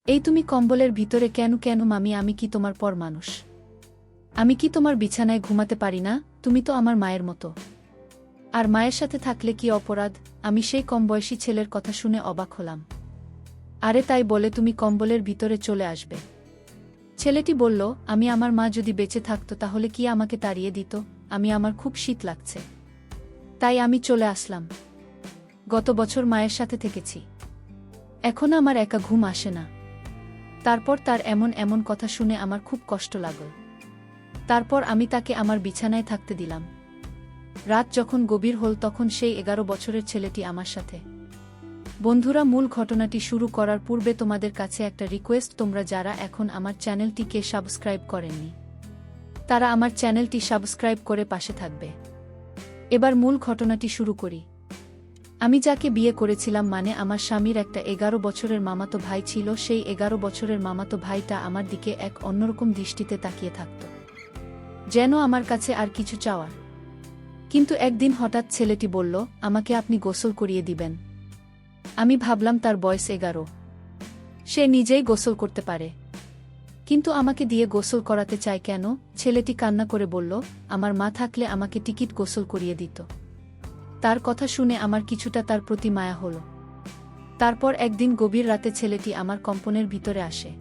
এই তুমি কম্বলের ভিতরে কেন কেন মামি? আমি কি তোমার পর মানুষ? আমি কি তোমার বিছানায় ঘুমাতে পারি না? তুমি তো আমার মায়ের মতো। আর মায়ের সাথে থাকলে কি অপরাধ? আমি সেই কমবয়সী ছেলের কথা শুনে অবাক হলাম। আরে তাই বলে তুমি কম্বলের ভিতরে চলে আসবে? ছেলেটি বলল, আমি আমার মা যদি বেঁচে থাকত তাহলে কি আমাকে তাড়িয়ে দিত? আমার খুব শীত লাগছে, তাই আমি চলে আসলাম। গত বছর মায়ের সাথে থেকেছি, এখন আমার একা ঘুম আসে না। তারপর তার এমন এমন কথা শুনে আমার খুব কষ্ট লাগল। তারপর আমি তাকে আমার বিছানায় থাকতে দিলাম। রাত যখন গভীর হল তখন সেই 11 বছরের ছেলেটি আমার সাথে। বন্ধুরা, মূল ঘটনাটি শুরু করার পূর্বে তোমাদের কাছে একটা রিকোয়েস্ট, তোমরা যারা এখন আমার চ্যানেলটিকে সাবস্ক্রাইব করেননি তারা আমার চ্যানেলটি সাবস্ক্রাইব করে পাশে থাকবে। এবার মূল ঘটনাটি শুরু করি। আমি যাকে বিয়ে করেছিলাম, মানে আমার স্বামীর একটা 11 বছরের মামাতো ভাই ছিল। সেই 11 বছরের মামাতো ভাইটা আমার দিকে এক অন্যরকম দৃষ্টিতে তাকিয়ে থাকত, যেন আমার কাছে আর কিছু চাওয়ার। কিন্তু একদিন হঠাৎ ছেলেটি বলল, আমাকে আপনি গোসল করিয়ে দিবেন। আমি ভাবলাম তার বয়স 11, সে নিজেই গোসল করতে পারে, কিন্তু আমাকে দিয়ে গোসল করাতে চায় কেন? ছেলেটি কান্না করে বলল, আমার মা থাকলে আমাকে টিকিট গোসল করিয়ে দিত। তার কথা শুনে আমার কিছুটা তার প্রতি মায়া হল। তারপর একদিন গভীর রাতে ছেলেটি আমার কম্পনের ভিতরে আসে।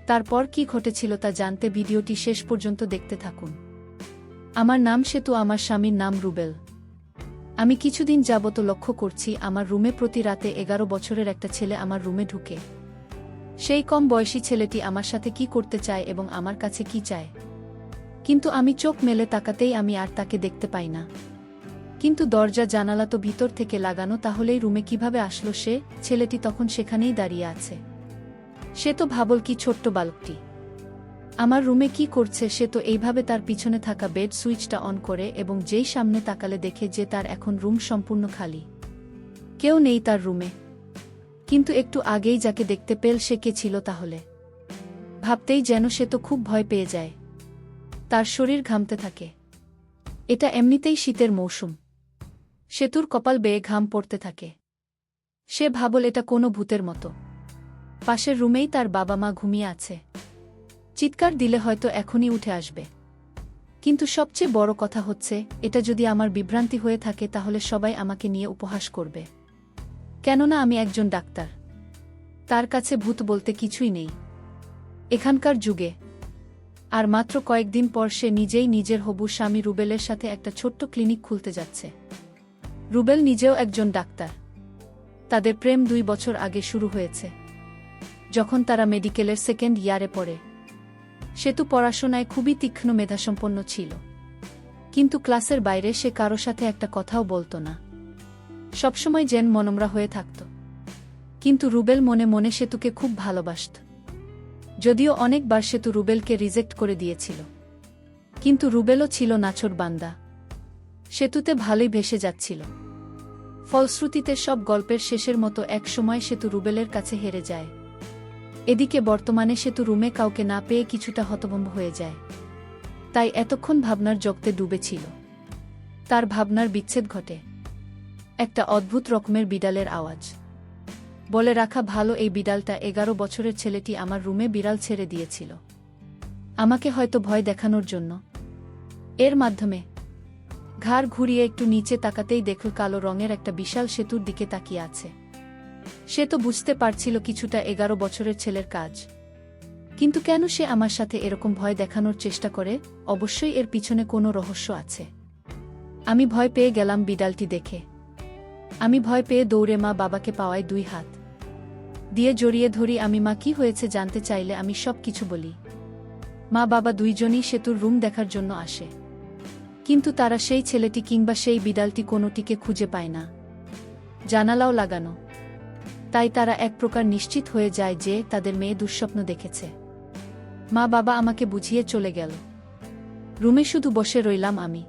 তারপর কি ঘটেছিল তা জানতে ভিডিওটি শেষ পর্যন্ত দেখতে থাকুন। আমার নাম সেতু, আমার স্বামীর নাম রুবেল। আমি কিছুদিন যাবত লক্ষ্য করছি আমার রুমে প্রতি রাতে 11 বছরের একটা ছেলে আমার রুমে ঢুকে। সেই কম বয়সী ছেলেটি আমার সাথে কি করতে চায় এবং আমার কাছে কি চায়, কিন্তু আমি চোখ মেলে তাকাতেই আমি আর তাকে দেখতে পাই না। কিন্তু দরজা জানালা তো ভিতর থেকে লাগানো, তাহলেই রুমে কিভাবে আসলো সে? ছেলেটি তখন সেখানেই দাঁড়িয়ে আছে। সে তো ভাবল কি ছোট্ট বালকটি আমার রুমে কি করছে? সে তো এইভাবে তার পিছনে থাকা বেড সুইচটা অন করে এবং যেই সামনে তাকালে দেখে যে তার এখন রুম সম্পূর্ণ খালি, কেউ নেই তার রুমে। কিন্তু একটু আগেই যাকে দেখতে পেল সে কে ছিল তাহলে? ভাবতেই যেন সে তো খুব ভয় পেয়ে যায়, তার শরীর ঘামতে থাকে। এটা এমনিতেই শীতের মৌসুম। সেতুর কপাল বেয়ে ঘাম পড়তে থাকে। সে ভাবল এটা কোনো ভূতের মতো। পাশের রুমেই তার বাবা মা ঘুমিয়ে আছে, চিৎকার দিলে হয়তো এখনই উঠে আসবে। কিন্তু সবচেয়ে বড় কথা হচ্ছে, এটা যদি আমার বিভ্রান্তি হয়ে থাকে তাহলে সবাই আমাকে নিয়ে উপহাস করবে, কেননা আমি একজন ডাক্তার। তার কাছে ভূত বলতে কিছুই নেই এখানকার যুগে। আর মাত্র কয়েকদিন পর সে নিজেই নিজের হবু স্বামী রুবেলের সাথে একটা ছোট্ট ক্লিনিক খুলতে যাচ্ছে। রুবেল নিজেও একজন ডাক্তার। তাদের প্রেম 2 বছর আগে শুরু হয়েছে, যখন তারা মেডিকেলের সেকেন্ড ইয়ারে পড়ে। সেতু পড়াশোনায় খুবই তীক্ষ্ণ মেধাসম্পন্ন ছিল, কিন্তু ক্লাসের বাইরে সে কারো সাথে একটা কথাও বলতো না, সবসময় যেন মনমরা হয়ে থাকত। কিন্তু রুবেল মনে মনে সেতুকে খুব ভালোবাসত। যদিও অনেকবার সেতু রুবেলকে রিজেক্ট করে দিয়েছিল, কিন্তু রুবেলও ছিল নাছোড় বান্দা। সেতুতে ভালোই ভেসে যাচ্ছিল। ফলশ্রুতিতে সব গল্পের শেষের মতো এক সময় সেতু রুবেলের কাছে হেরে যায়। এদিকে বর্তমানে সেতু রুমে কাউকে না পেয়ে কিছুটা হতভম্ব হয়ে যায়। তাই এতক্ষণ ভাবনার জগতে ডুবেছিল। তার ভাবনার বিচ্ছেদ ঘটে একটা অদ্ভুত রকমের বিড়ালের আওয়াজ। বলে রাখা ভালো, এই বিড়ালটা 11 বছরের ছেলেটি আমার রুমে বিড়াল ছেড়ে দিয়েছিল, আমাকে হয়তো ভয় দেখানোর জন্য। এর মাধ্যমে ঘাড় ঘুরিয়ে একটু নিচে তাকাতেই দেখল কালো রঙের একটা বিশাল সেতুর দিকে তাকিয়ে আছে। সে তো বুঝতে পারছিল কিছুটা 11 বছরের ছেলের কাজ, কিন্তু কেন সে আমার সাথে এরকম ভয় দেখানোর চেষ্টা করে? অবশ্যই এর পিছনে কোনো রহস্য আছে। আমি ভয় পেয়ে গেলাম বিড়ালটি দেখে। আমি ভয় পেয়ে দৌড়ে মা বাবাকে পাওয়ায় 2 হাত দিয়ে জড়িয়ে ধরি। আমি মা কি হয়েছে জানতে চাইলে আমি সব কিছু বলি। মা বাবা দুইজনই সেতুর রুম দেখার জন্য আসে, কিন্তু তারা সেই ছেলেটি কিংবা সেই বিড়ালটি কোনোটিকে খুঁজে পায় না। জানালাও লাগানো, তাই তারা এক প্রকার নিশ্চিত হয়ে যায় যে তাদের মেয়ে দুঃস্বপ্ন দেখেছে। মা বাবা আমাকে বুঝিয়ে চলে গেল। রুমে শুধু বসে রইলাম আমি।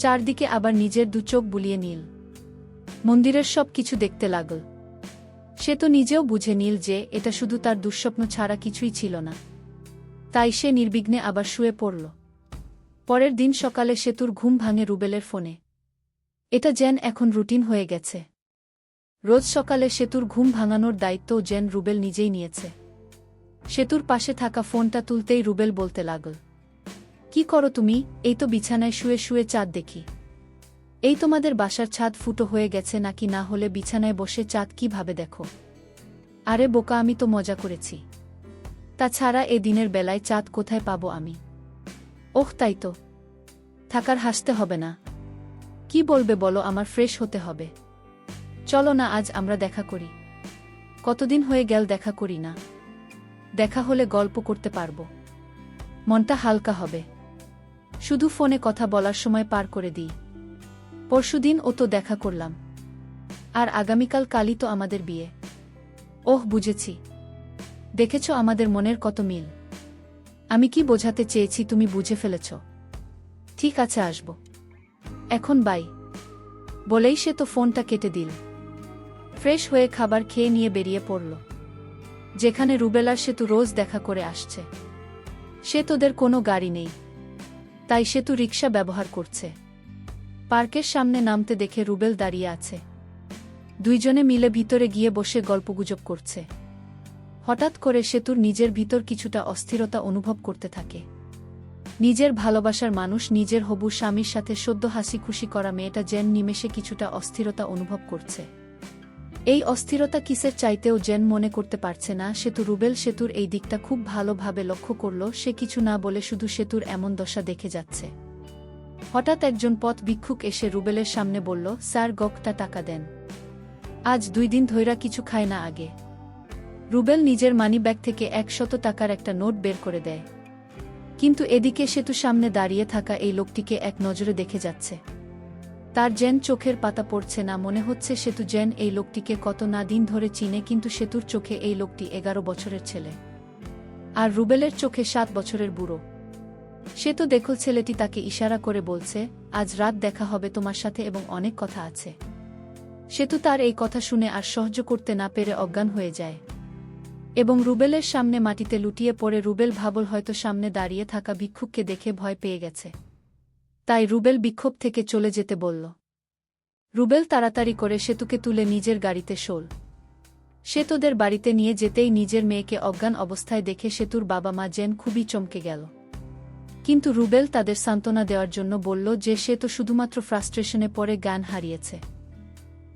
চারদিকে আবার নিজের 2 চোখ বুলিয়ে নীল মন্দিরের সব কিছু দেখতে লাগল। সে তো নিজেও বুঝে নিল যে এটা শুধু তার দুঃস্বপ্ন ছাড়া কিছুই ছিল না। তাই সে নির্বিঘ্নে আবার শুয়ে পড়ল। পরের দিন সকালে সেতুর ঘুম ভাঙে রুবেলের ফোনে। এটা যেন এখন রুটিন হয়ে গেছে। রোজ সকালে সেতুর ঘুম ভাঙানোর দায়িত্বও যেন রুবেল নিজেই নিয়েছে। সেতুর পাশে থাকা ফোনটা তুলতেই রুবেল বলতে লাগল, কি করো তুমি? এই তো বিছানায় শুয়ে শুয়ে চাঁদ দেখি। এই তোমাদের বাসার ছাদ ফুটো হয়ে গেছে নাকি? না হলে বিছানায় বসে চাঁদ কিভাবে দেখো? আরে বোকা, আমি তো মজা করেছি। তাছাড়া এ দিনের বেলায় চাঁদ কোথায় পাবো আমি? ওহ তাই তো, থাকার হাসতে হবে না। কি বলবে বলো, আমার ফ্রেশ হতে হবে। চলো না আজ আমরা দেখা করি। কতদিন হয়ে গেল দেখা করি না। দেখা হলে গল্প করতে পারবো, মনটা হালকা হবে। শুধু ফোনে কথা বলার সময় পার করে দিই। পরশুদিন ও তো দেখা করলাম, আর আগামীকাল কালই তো আমাদের বিয়ে। ওহ বুঝেছি, দেখেছ আমাদের মনের কত মিল। আমি কি বোঝাতে চেয়েছি তুমি বুঝে ফেলেছ। ঠিক আছে আসব এখন, বাই। বলেই সে তো ফোনটা কেটে দিল। ফ্রেশ হয়ে খাবার খেয়ে নিয়ে বেরিয়ে পড়ল যেখানে রুবেলার সেতু রোজ দেখা করে আসছে। সে তোদের কোনো গাড়ি নেই, তাই সেতু রিকশা ব্যবহার করছে। পার্কের সামনে নামতে দেখে রুবেল দাঁড়িয়ে আছে। দুইজনে মিলে ভিতরে গিয়ে বসে গল্পগুজব করছে। হঠাৎ করে সেতুর নিজের ভিতর কিছুটা অস্থিরতা অনুভব করতে থাকে। নিজের ভালোবাসার মানুষ, নিজের হবু স্বামীর সাথে সদ্য হাসি খুশি করা মেয়েটা যেন নিমেষে কিছুটা অস্থিরতা অনুভব করছে। এই অস্থিরতা কিসের চাইতেও যেন মনে করতে পারছে না সেতু। রুবেল সেতুর এই দিকটা খুব ভালোভাবে লক্ষ্য করল। সে কিছু না বলে শুধু সেতুর এমন দশা দেখে যাচ্ছে। হঠাৎ একজন পথ ভিক্ষুক এসে রুবেলের সামনে বলল, স্যার গকটা টাকা দেন, আজ 2 দিন ধইরা কিছু খায় না। আগে রুবেল নিজের মানিব্যাগ থেকে 100 টাকার একটা নোট বের করে দেয়, কিন্তু এদিকে সেতু সামনে দাঁড়িয়ে থাকা এই লোকটিকে এক নজরে দেখে যাচ্ছে। তার যেন চোখের পাতা পড়ছে না। মনে হচ্ছে সেতু যেন এই লোকটিকে কত না দিন ধরে চিনে, কিন্তু সেতুর চোখে এই লোকটি 11 বছরের ছেলে, আর রুবেলের চোখে 7 বছরের বুড়ো। সে তো দেখল ছেলেটি তাকে ইশারা করে বলছে, আজ রাত দেখা হবে তোমার সাথে এবং অনেক কথা আছে। সেতু তার এই কথা শুনে আর সহ্য করতে না পেরে অজ্ঞান হয়ে যায় এবং রুবেলের সামনে মাটিতে লুটিয়ে পড়ে। রুবেল ভাবল হয়তো সামনে দাঁড়িয়ে থাকা ভিক্ষুককে দেখে ভয় পেয়ে গেছে, তাই রুবেল বিক্ষোভ থেকে চলে যেতে বলল। রুবেল তাড়াতাড়ি করে সেতুকে তুলে নিজের গাড়িতে শোল। সেতুদের বাড়িতে নিয়ে যেতেই নিজের মেয়েকে অজ্ঞান অবস্থায় দেখে সেতুর বাবা মা যেন খুবই চমকে গেল। কিন্তু রুবেল তাদের সান্ত্বনা দেওয়ার জন্য বলল যে সে তো শুধুমাত্র ফ্রাস্ট্রেশনে পড়ে জ্ঞান হারিয়েছে।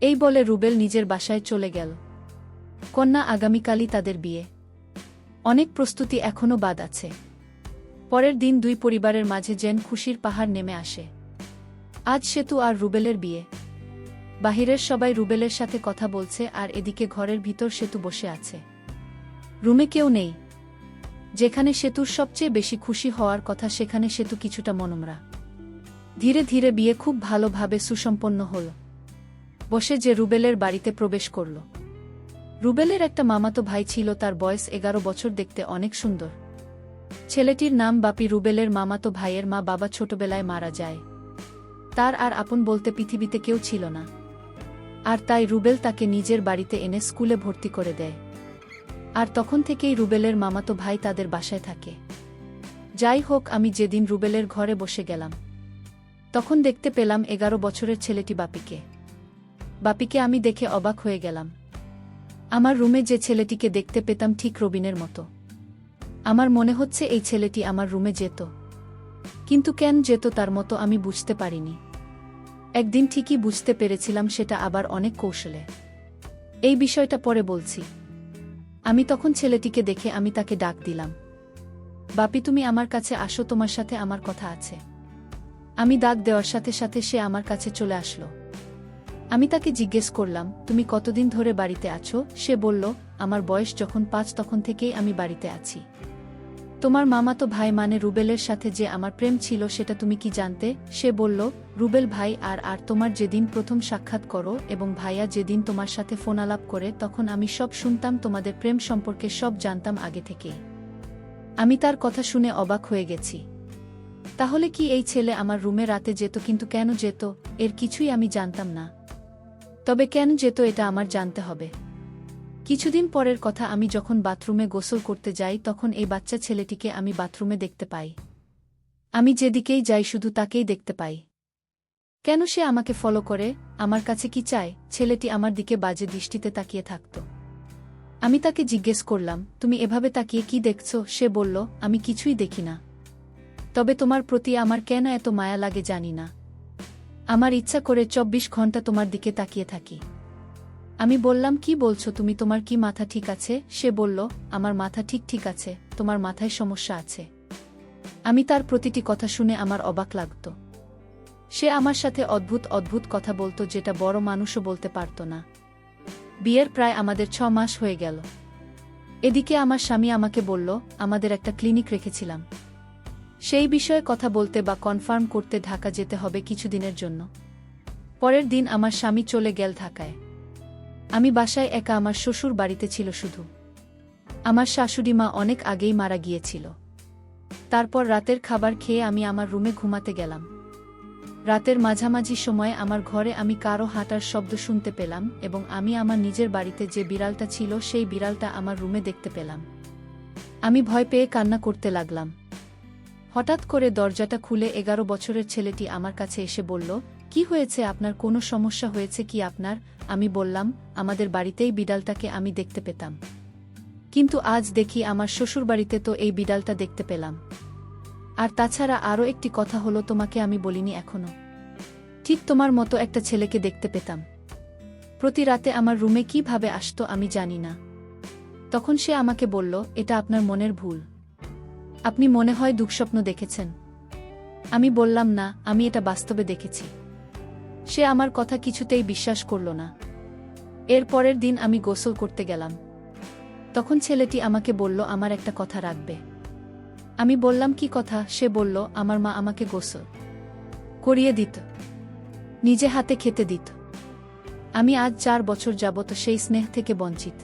এই বলে রুবেল নিজের বাসায় চলে গেল। কন্যা আগামীকালই তাদের বিয়ে, অনেক প্রস্তুতি এখনও বাদ আছে। পরের দিন দুই পরিবারের মাঝে যেন খুশির পাহাড় নেমে আসে। আজ সেতু আর রুবেলের বিয়ে। বাহিরের সবাই রুবেলের সাথে কথা বলছে, আর এদিকে ঘরের ভিতর সেতু বসে আছে। রুমে কেউ নেই। যেখানে সেতুর সবচেয়ে বেশি খুশি হওয়ার কথা সেখানে সেতু কিছুটা মনমরা। ধীরে ধীরে বিয়ে খুব ভালোভাবে সুসম্পন্ন হল। বসে যে রুবেলের বাড়িতে প্রবেশ করল। রুবেলের একটা মামাতো ভাই ছিল, তার বয়স 11 বছর, দেখতে অনেক সুন্দর। ছেলেটির নাম বাপি। রুবেলের মামাতো ভাইয়ের মা বাবা ছোটবেলায় মারা যায়। তার আর আপন বলতে পৃথিবীতে কেউ ছিল না, আর তাই রুবেল তাকে নিজের বাড়িতে এনে স্কুলে ভর্তি করে দেয়। আর তখন থেকেই রুবেলের মামাতো ভাই তাদের বাসায় থাকে। যাই হোক, আমি যেদিন রুবেলের ঘরে বসে গেলাম তখন দেখতে পেলাম 11 বছরের ছেলেটি বাপিকে। বাপিকে আমি দেখে অবাক হয়ে গেলাম। আমার রুমে যে ছেলেটিকে দেখতে পেতাম ঠিক রবিনের মতো। আমার মনে হচ্ছে এই ছেলেটি আমার রুমে যেত, কিন্তু কেন যেত তার মতো আমি বুঝতে পারিনি। একদিন ঠিকই বুঝতে পেরেছিলাম, সেটা আবার অনেক কৌশলে। এই বিষয়টা পরে বলছি। আমি তখন ছেলেটিকে দেখে আমি তাকে ডাক দিলাম, বাপি তুমি আমার কাছে আসো, তোমার সাথে আমার কথা আছে। আমি ডাক দেওয়ার সাথে সাথে সে আমার কাছে চলে আসলো। আমি তাকে জিজ্ঞেস করলাম, তুমি কতদিন ধরে বাড়িতে আছো? সে বলল, আমার বয়স যখন 5 তখন থেকেই আমি বাড়িতে আছি। তোমার মামাতো ভাই মানে রুবেলের সাথে যে আমার প্রেম ছিল সেটা তুমি কি জানতে? সে বলল, রুবেল ভাই আর তোমার যেদিন প্রথম সাক্ষাৎ করো এবং ভাইয়া যেদিন তোমার সাথে ফোনালাপ করে তখন আমি সব শুনতাম, তোমাদের প্রেম সম্পর্কে সব জানতাম আগে থেকেই। আমি তার কথা শুনে অবাক হয়ে গেছি। তাহলে কি এই ছেলে আমার রুমে রাতে যেত? কিন্তু কেন যেত এর কিছুই আমি জানতাম না। তবে কেন যেত এটা আমার জানতে হবে। কিছুদিন পরের কথা, আমি যখন বাথরুমে গোসল করতে যাই তখন এই বাচ্চা ছেলেটিকে আমি বাথরুমে দেখতে পাই। আমি যেদিকেই যাই শুধু তাকেই দেখতে পাই। কেন সে আমাকে ফলো করে, আমার কাছে কি চায়? ছেলেটি আমার দিকে বাজে দৃষ্টিতে তাকিয়ে থাকত। আমি তাকে জিজ্ঞেস করলাম, তুমি এভাবে তাকিয়ে কি দেখছ? সে বলল, আমি কিছুই দেখি না। তবে তোমার প্রতি আমার কেন এত মায়া লাগে জানি না। আমার ইচ্ছা করে 24 ঘন্টা তোমার দিকে তাকিয়ে থাকি। আমি বললাম, কি বলছো তুমি? তোমার কি মাথা ঠিক আছে? সে বলল, আমার মাথা ঠিক আছে, তোমার মাথায় সমস্যা আছে। আমি তার প্রতিটি কথা শুনে আমার অবাক লাগত। সে আমার সাথে অদ্ভুত কথা বলতো, যেটা বড় মানুষও বলতে পারত না। বিয়ের প্রায় আমাদের 6 মাস হয়ে গেল। এদিকে আমার স্বামী আমাকে বলল, আমাদের একটা ক্লিনিক রেখেছিলাম, সেই বিষয়ে কথা বলতে বা কনফার্ম করতে ঢাকা যেতে হবে কিছুদিনের জন্য। পরের দিন আমার স্বামী চলে গেল ঢাকায়। আমি বাসায় একা। আমার শ্বশুর বাড়িতে ছিল শুধু। আমার শাশুড়ি মা অনেক আগেই মারা গিয়েছিল। তারপর রাতের খাবার খেয়ে আমি আমার রুমে ঘুমাতে গেলাম। রাতের মাঝামাঝি সময়ে আমার ঘরে আমি কারো হাঁটার শব্দ শুনতে পেলাম এবং আমি আমার নিজের বাড়িতে যে বিড়ালটা ছিল সেই বিড়ালটা আমার রুমে দেখতে পেলাম। আমি ভয় পেয়ে কান্না করতে লাগলাম। হঠাৎ করে দরজাটা খুলে 11 বছরের ছেলেটি আমার কাছে এসে বলল, কি হয়েছে আপনার? কোনো সমস্যা হয়েছে কি আপনার? আমি বললাম, আমাদের বাড়িতেই বিড়ালটাকে আমি দেখতে পেতাম, কিন্তু আজ দেখি আমার শ্বশুরবাড়িতে তো এই বিড়ালটা দেখতে পেলাম। আর তাছাড়া আরও একটি কথা হলো, তোমাকে আমি বলিনি এখনো। ঠিক তোমার মতো একটা ছেলেকে দেখতে পেতাম। প্রতি রাতে আমার রুমে কিভাবে আসতো আমি জানি না। তখন সে আমাকে বলল, এটা আপনার মনের ভুল, আপনি মনে হয় দুঃস্বপ্ন দেখেছেন। আমি বললাম, না, আমি এটা বাস্তবে দেখেছি। সে আমার কথা কিছুতেই বিশ্বাস করল না। এর পরের দিন আমি গোসল করতে গেলাম। তখন ছেলেটি আমাকে বলল, আমার একটা কথা রাখবে। আমি বললাম, কি কথা? সে বলল, আমার মা আমাকে গোসল করিয়ে দিত, নিজে হাতে খেতে দিত। আমি আজ 4 বছর যাবত সেই স্নেহ থেকে বঞ্চিত।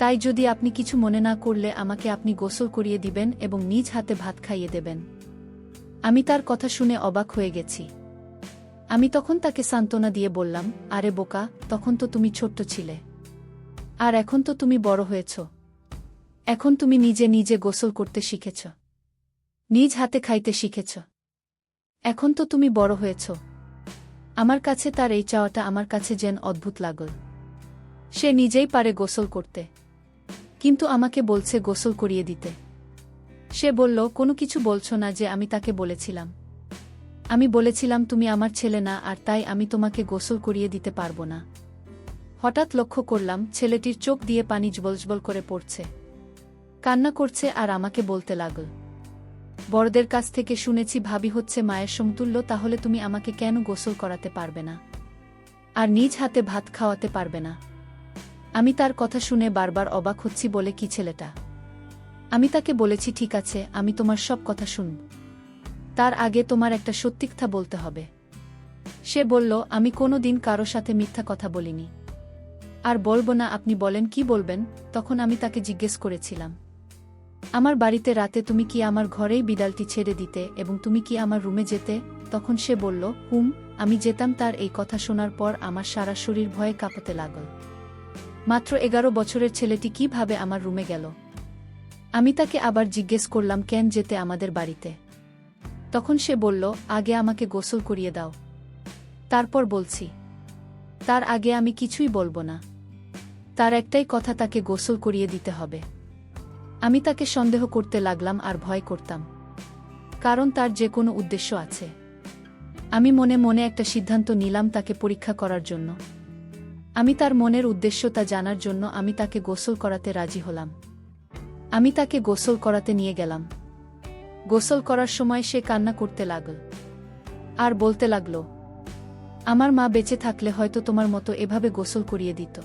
তাই যদি আপনি কিছু মনে না করলে আমাকে আপনি গোসল করিয়ে দিবেন এবং নিজ হাতে ভাত খাইয়ে দেবেন। আমি তার কথা শুনে অবাক হয়ে গেছি। আমি তখন তাকে সান্ত্বনা দিয়ে বললাম, আরে বোকা, তখন তো তুমি ছোট্ট ছিলে, আর এখন তো তুমি বড় হয়েছ। এখন তুমি নিজে গোসল করতে শিখেছ, নিজ হাতে খাইতে শিখেছ। এখন তো তুমি বড় হয়েছ। আমার কাছে তার এই চাওয়াটা আমার কাছে যেন অদ্ভুত লাগল। সে নিজেই পারে গোসল করতে, কিন্তু আমাকে বলছে গোসল করিয়ে দিতে। সে বলল, কোনো কিছু বলছো না যে আমি তাকে বলেছিলাম? আমি বলেছিলাম, তুমি আমার ছেলে না, আর তাই আমি তোমাকে গোসল করিয়ে দিতে পারবো না। হঠাৎ লক্ষ্য করলাম ছেলেটির চোখ দিয়ে পানি জবল করে পড়ছে, কান্না করছে আর আমাকে বলতে লাগল, বড়দের কাছ থেকে শুনেছি ভাবি হচ্ছে মায়ের সমতুল্য, তাহলে তুমি আমাকে কেন গোসল করাতে পারবে না আর নিজ হাতে ভাত খাওয়াতে পারবে না? আমি তার কথা শুনে বারবার অবাক হচ্ছি। বলে, কি ছেলেটা? আমি তাকে বলেছি, ঠিক আছে, আমি তোমার সব কথা শুনব, তার আগে তোমার একটা সত্যি কথা বলতে হবে। সে বলল, আমি কোনো দিন কারো সাথে মিথ্যা কথা বলিনি, আর বলবো না। আপনি বলেন, কি বলবেন? তখন আমি তাকে জিজ্ঞেস করেছিলাম, আমার বাড়িতে রাতে তুমি কি আমার ঘরেই বিড়ালটি ছেড়ে দিতে এবং তুমি কি আমার রুমে যেতে? তখন সে বলল, আমি যেতাম। তার এই কথা শোনার পর আমার সারা শরীর ভয়ে কাঁপতে লাগল। মাত্র 11 বছরের ছেলেটি কিভাবে আমার রুমে গেল? আমি তাকে আবার জিজ্ঞেস করলাম, কেন যেতে আমাদের বাড়িতে? তখন সে বলল, আগে আমাকে গোসল করিয়ে দাও, তারপর বলছি। তার আগে আমি কিছুই বলবো না। তার একটাই কথা, তাকে গোসল করিয়ে দিতে হবে। আমি তাকে সন্দেহ করতে লাগলাম আর ভয় করতাম, কারণ তার যে কোনো উদ্দেশ্য আছে। আমি মনে মনে একটা সিদ্ধান্ত নিলাম তাকে পরীক্ষা করার জন্য। আমি তার মনের উদ্দেশ্য তা জানার জন্য আমি তাকে গোসল করাতে রাজি হলাম। আমি তাকে গোসল করাতে নিয়ে গেলাম। গোসল করার সময় সে কান্না করতে লাগল আর বলতে লাগল, আমার মা বেঁচে থাকলে হয়তো তোমার মতো এভাবে গোসল করিয়ে দিত।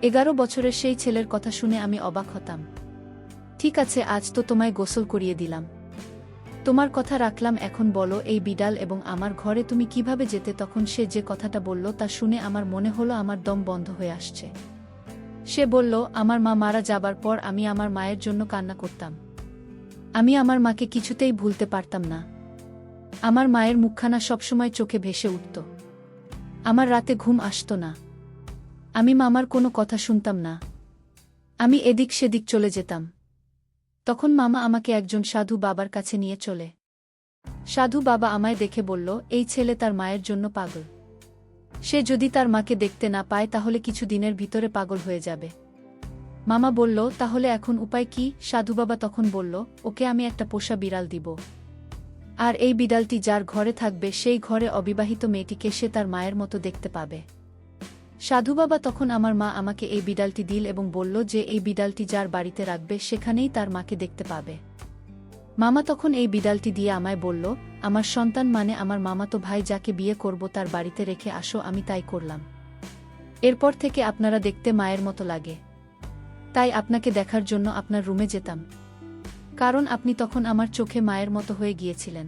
11 বছরের সেই ছেলের কথা শুনে আমি অবাক হতাম। ঠিক আছে, আজ তো তোমায় গোসল করিয়ে দিলাম, তোমার কথা রাখলাম। এখন বলো, এই বিড়াল এবং আমার ঘরে তুমি কিভাবে যেতে? তখন সে যে কথাটা বলল তা শুনে আমার মনে হলো আমার দম বন্ধ হয়ে আসছে। সে বলল, আমার মা মারা যাবার পর আমি আমার মায়ের জন্য কান্না করতাম। আমি আমার মাকে কিছুতেই ভুলতে পারতাম না। আমার মায়ের মুখখানা সবসময় চোখে ভেসে উঠত। আমার রাতে ঘুম আসত না। আমি মামার কোনো কথা শুনতাম না। আমি এদিক সেদিক চলে যেতাম। তখন মামা আমাকে একজন সাধু বাবার কাছে নিয়ে চলে সাধু বাবা আমায় দেখে বলল, এই ছেলে তার মায়ের জন্য পাগল। সে যদি তার মাকে দেখতে না পায় তাহলে কিছু দিনের ভিতরে পাগল হয়ে যাবে। মামা বলল, তাহলে এখন উপায় কি? সাধু বাবা তখন বলল, ওকে আমি একটা পোষা বিড়াল দিব। আর এই বিড়ালটি যার ঘরে থাকবে সেই ঘরে অবিবাহিত মেয়েটিকে সে তার মায়ের মতো দেখতে পাবে। সাধু বাবা তখন আমার মা আমাকে এই বিড়ালটি দিল এবং বলল যে এই বিড়ালটি যার বাড়িতে রাখবে সেখানেই তার মাকে দেখতে পাবে। মামা তখন এই বিড়ালটি দিয়ে আমায় বলল, আমার সন্তান মানে আমার মামাতো ভাই যাকে বিয়ে করব তার বাড়িতে রেখে আসো। আমি তাই করলাম। এরপর থেকে আপনারা দেখতে মায়ের মতো লাগে। তাই আপনাকে দেখার জন্য আপনার রুমে যেতাম, কারণ আপনি তখন আমার চোখে মায়ের মতো হয়ে গিয়েছিলেন।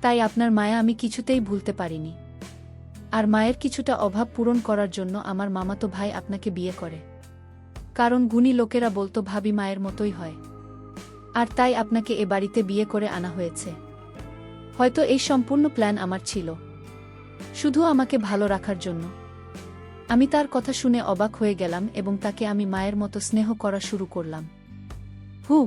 তাই আপনার মায়া আমি কিছুতেই ভুলতে পারিনি। আর মায়ের কিছুটা অভাব পূরণ করার জন্য আমার মামাতো ভাই আপনাকে বিয়ে করে, কারণ গুণী লোকেরা বলতো ভাবি মায়ের মতোই হয়। আর তাই আপনাকে এ বাড়িতে বিয়ে করে আনা হয়েছে। হয়তো এই সম্পূর্ণ প্ল্যান আমার ছিল, শুধু আমাকে ভালো রাখার জন্য। আমি তার কথা শুনে অবাক হয়ে গেলাম এবং তাকে আমি মায়ের মতো স্নেহ করা শুরু করলাম। হু